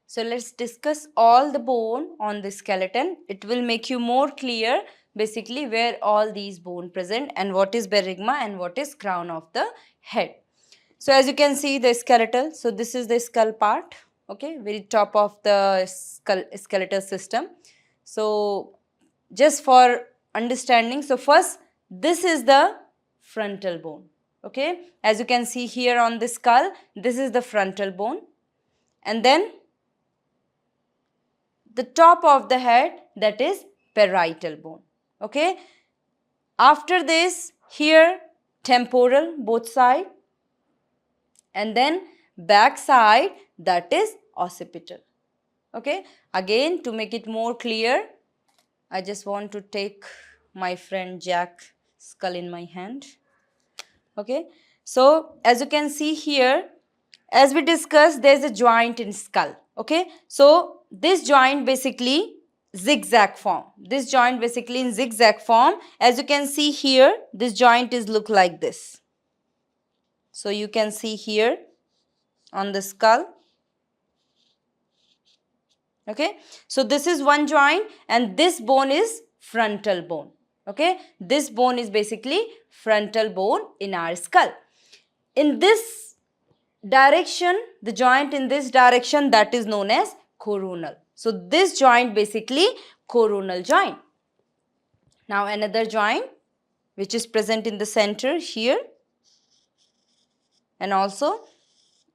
So let's discuss all the bone on the skeleton. It will make you more clear basically where all these bone present and what is berygma and what is crown of the head. So as you can see the skeletal, so this is the skull part, okay, very top of the skeletal system. So just for understanding, so first this is the frontal bone, okay, as you can see here on the skull, this is the frontal bone, and then the top of the head, that is parietal bone, okay. After this, here temporal both side, and then back side, that is occipital, okay. Again, to make it more clear, I just want to take my friend Jack's skull in my hand, okay. So as you can see here, as we discussed, there is a joint in skull, okay. So this joint basically zigzag form, this joint basically in zigzag form, as you can see here, this joint is look like this. So you can see here on the skull, okay. So this is one joint and this bone is frontal bone, okay. This bone is basically frontal bone in our skull. In this direction, the joint in this direction, that is known as coronal. So this joint basically coronal joint. Now another joint which is present in the center here, and also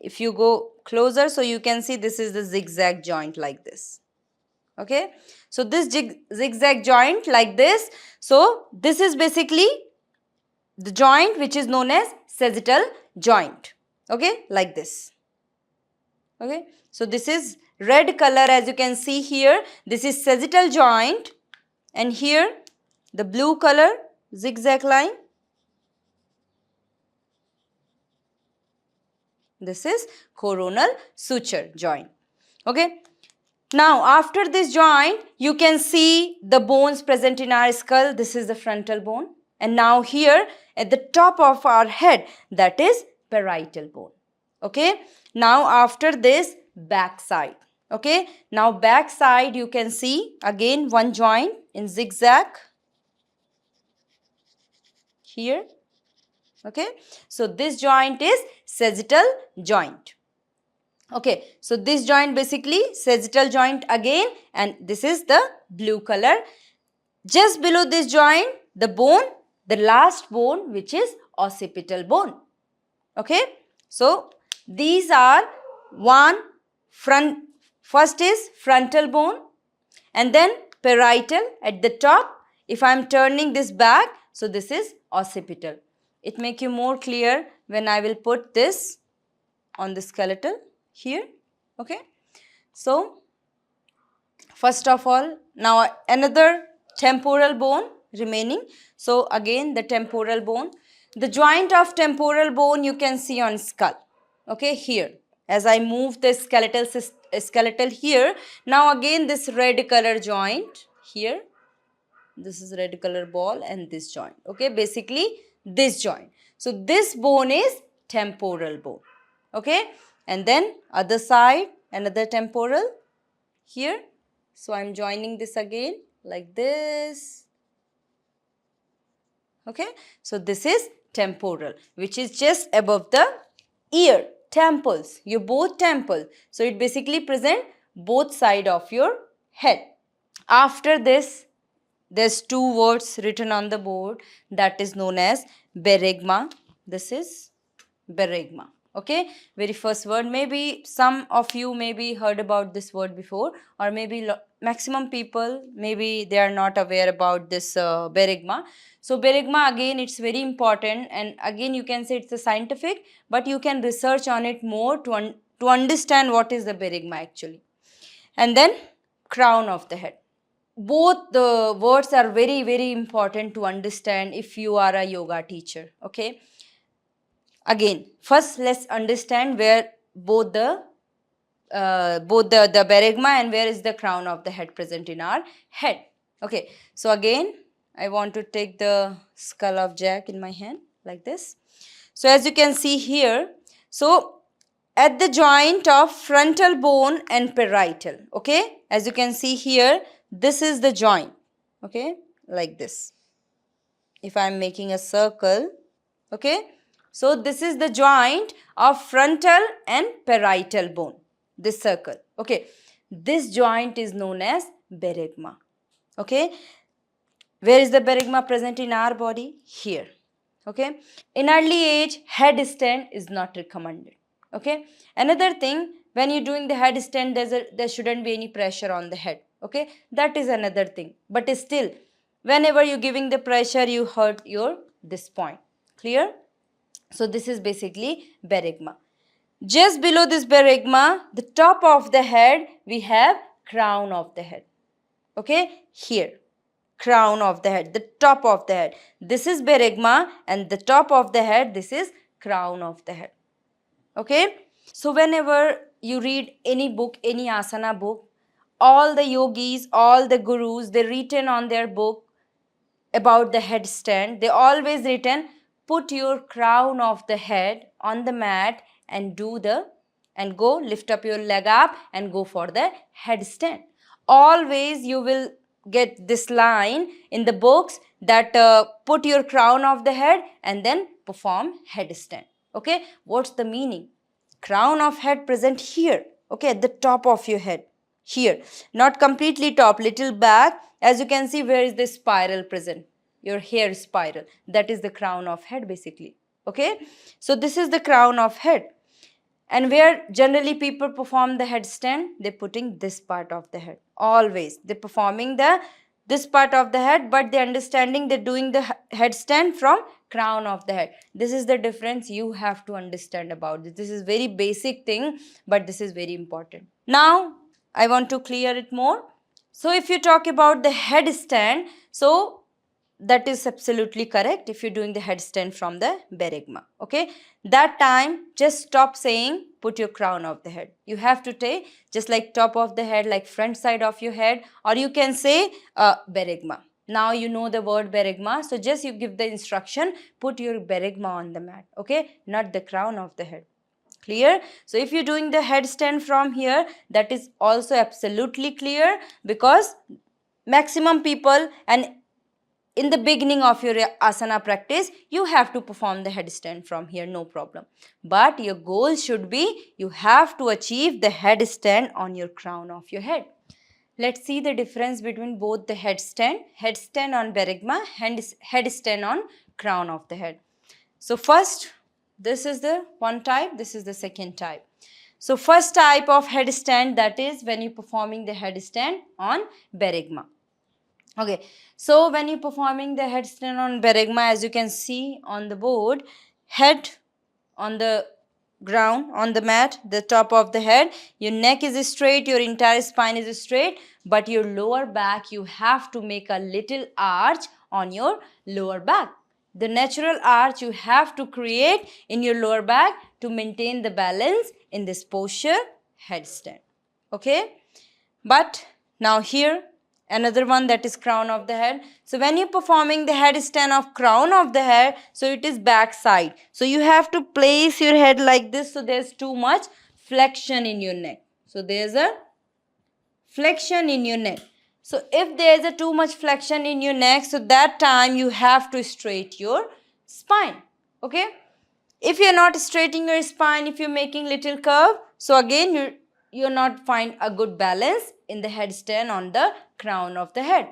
if you go closer, so you can see this is the zigzag joint like this, okay. So this zigzag joint like this, so this is basically the joint which is known as sagittal joint, okay, like this, okay. So this is red color, as you can see here, this is sagittal joint, and here the blue color zigzag line, this is coronal suture joint, okay. Now after this joint, you can see the bones present in our skull, this is the frontal bone, and now here at the top of our head, that is parietal bone, okay. Now after this, back side, okay. Now back side, you can see again one joint in zigzag here, okay. So this joint is sagittal joint, okay. So this joint basically sagittal joint again, and this is the blue color. Just below this joint, the bone, the last bone, which is occipital bone, okay. So these are first is frontal bone, and then parietal at the top. If I am turning this back, so this is occipital. It make you more clear when I will put this on the skeletal here, okay. So first of all, now another temporal bone remaining. So again the temporal bone, the joint of temporal bone you can see on skull, okay, here. As I move the skeletal here, now again this red color joint here, this is red color ball, and this joint, okay, basically this joint. So this bone is temporal bone, okay. And then other side, another temporal here. So I'm joining this again like this, okay. So this is temporal, which is just above the ear, temples, your both temple. So it basically present both side of your head. After this, there's two words written on the board, that is known as berygma. This is berygma, okay. Very first word, maybe some of you maybe heard about this word before, or maybe maximum people maybe they are not aware about this berygma. So berygma, again it's very important, and again you can say it's a scientific, but you can research on it more to understand what is the berygma actually. And then crown of the head. Both the words are very, very important to understand if you are a yoga teacher, okay. Again, first let's understand where both the berygma and where is the crown of the head present in our head, okay. So again, I want to take the skull of Jack in my hand like this. So as you can see here, so at the joint of frontal bone and parietal. Okay, as you can see here, this is the joint. Okay, like this. If I am making a circle, okay, so this is the joint of frontal and parietal bone, this circle. Okay, this joint is known as berygma. Okay, where is the berygma present in our body? Here. Okay, in early age, headstand is not recommended. Okay, another thing, when you're doing the headstand, there shouldn't be any pressure on the head. Okay, that is another thing, but still, whenever you're giving the pressure, you hurt your this point. Clear? So this is basically berygma. Just below this berygma, the top of the head, we have crown of the head. Okay, here, crown of the head, the top of the head. This is berygma, and the top of the head, this is crown of the head. Okay, so whenever you read any book, any asana book, all the yogis, all the gurus, they written on their book about the headstand, they always written, put your crown of the head on the mat and go lift up your leg up and go for the headstand. Always you will get this line in the books that put your crown of the head and then perform headstand. Okay, what's the meaning? Crown of head present here, okay, at the top of your head, here, not completely top, little back. As you can see, where is the spiral present? Your hair spiral, that is the crown of head basically. Okay, so this is the crown of head. And where generally people perform the headstand, they're putting this part of the head. Always they're performing this part of the head, but they're understanding they're doing the headstand from crown of the head. This is the difference you have to understand about this. This is very basic thing, but this is very important. Now I want to clear it more. So if you talk about the headstand, so that is absolutely correct if you're doing the headstand from the berygma. Okay, that time just stop saying put your crown of the head. You have to take just like top of the head, like front side of your head, or you can say berygma. Now you know the word berygma, so just you give the instruction, put your berygma on the mat. Okay, not the crown of the head. Clear? So if you're doing the headstand from here, that is also absolutely clear, because maximum people, and in the beginning of your asana practice, you have to perform the headstand from here, no problem. But your goal should be, you have to achieve the headstand on your crown of your head. Let's see the difference between both the headstand on berygma, headstand on crown of the head. So first, this is the one type, this is the second type. So first type of headstand, that is when you're performing the headstand on berygma. Okay, so when you're performing the headstand on berygma, as you can see on the board, head on the ground, on the mat, the top of the head, your neck is straight, your entire spine is straight, but your lower back, you have to make a little arch on your lower back. The natural arch you have to create in your lower back to maintain the balance in this posture, headstand. Okay, but now here, another one, that is crown of the head. So when you're performing the headstand of crown of the head, so it is back side. So you have to place your head like this, so there's too much flexion in your neck. So there's a flexion in your neck. So if there's a too much flexion in your neck, so that time you have to straight your spine. Okay? If you're not straightening your spine, if you're making little curve, so again you're not find a good balance in the headstand on the crown of the head.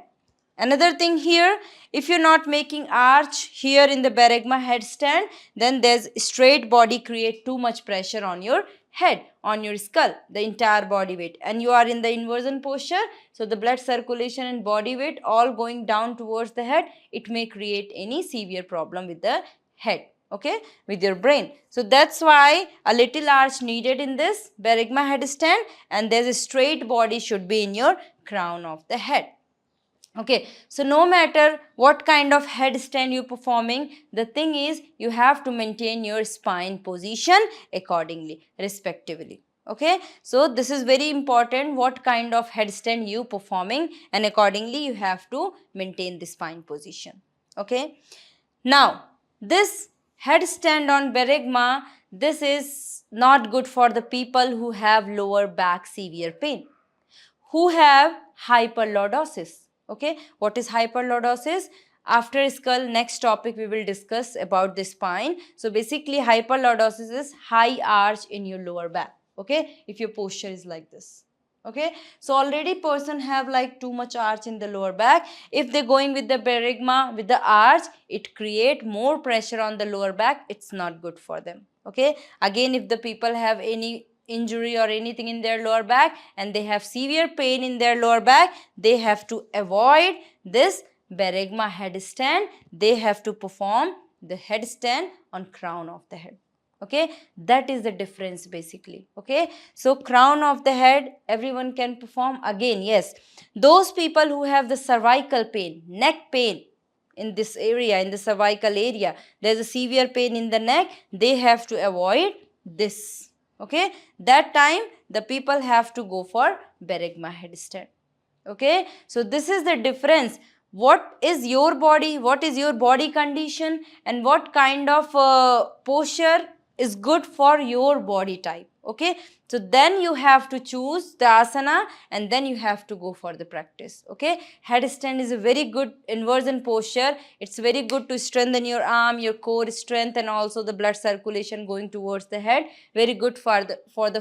Another thing here, if you're not making arch here in the berygma headstand, then there's straight body create too much pressure on your head, on your skull, the entire body weight, and you are in the inversion posture, so the blood circulation and body weight all going down towards the head, it may create any severe problem with the head. Okay, with your brain. So that's why a little arch needed in this berygma headstand, and there's a straight body should be in your crown of the head. Okay, so no matter what kind of headstand you're performing, the thing is you have to maintain your spine position accordingly, respectively. Okay, so this is very important, what kind of headstand you performing, and accordingly you have to maintain the spine position. Okay, now this headstand on berygma, this is not good for the people who have lower back severe pain, who have hyperlordosis. Okay, what is hyperlordosis? After skull, next topic we will discuss about the spine. So basically hyperlordosis is high arch in your lower back. Okay, if your posture is like this. Okay, so already person have like too much arch in the lower back. If they're going with the paragma, with the arch, it create more pressure on the lower back. It's not good for them. Okay, again, if the people have any injury or anything in their lower back and they have severe pain in their lower back, they have to avoid this Berigma headstand. They have to perform the headstand on crown of the head. Okay, that is the difference basically. Okay, so crown of the head everyone can perform. Again, yes, those people who have the cervical pain, neck pain, in this area, in the cervical area, there's a severe pain in the neck, they have to avoid this. Okay, that time the people have to go for Berigma headstand. Okay, so this is the difference. What is your body, what is your body condition, and what kind of posture is good for your body type. Okay, so then you have to choose the asana and then you have to go for the practice. Okay, headstand is a very good inversion posture. It's very good to strengthen your arm, your core strength, and also the blood circulation going towards the head. Very good for the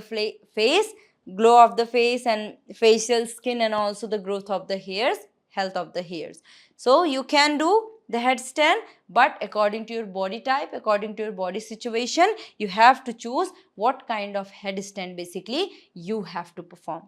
face, glow of the face and facial skin, and also the growth of the hairs, health of the hairs. So you can do the headstand, but according to your body type, according to your body situation, you have to choose what kind of headstand basically you have to perform.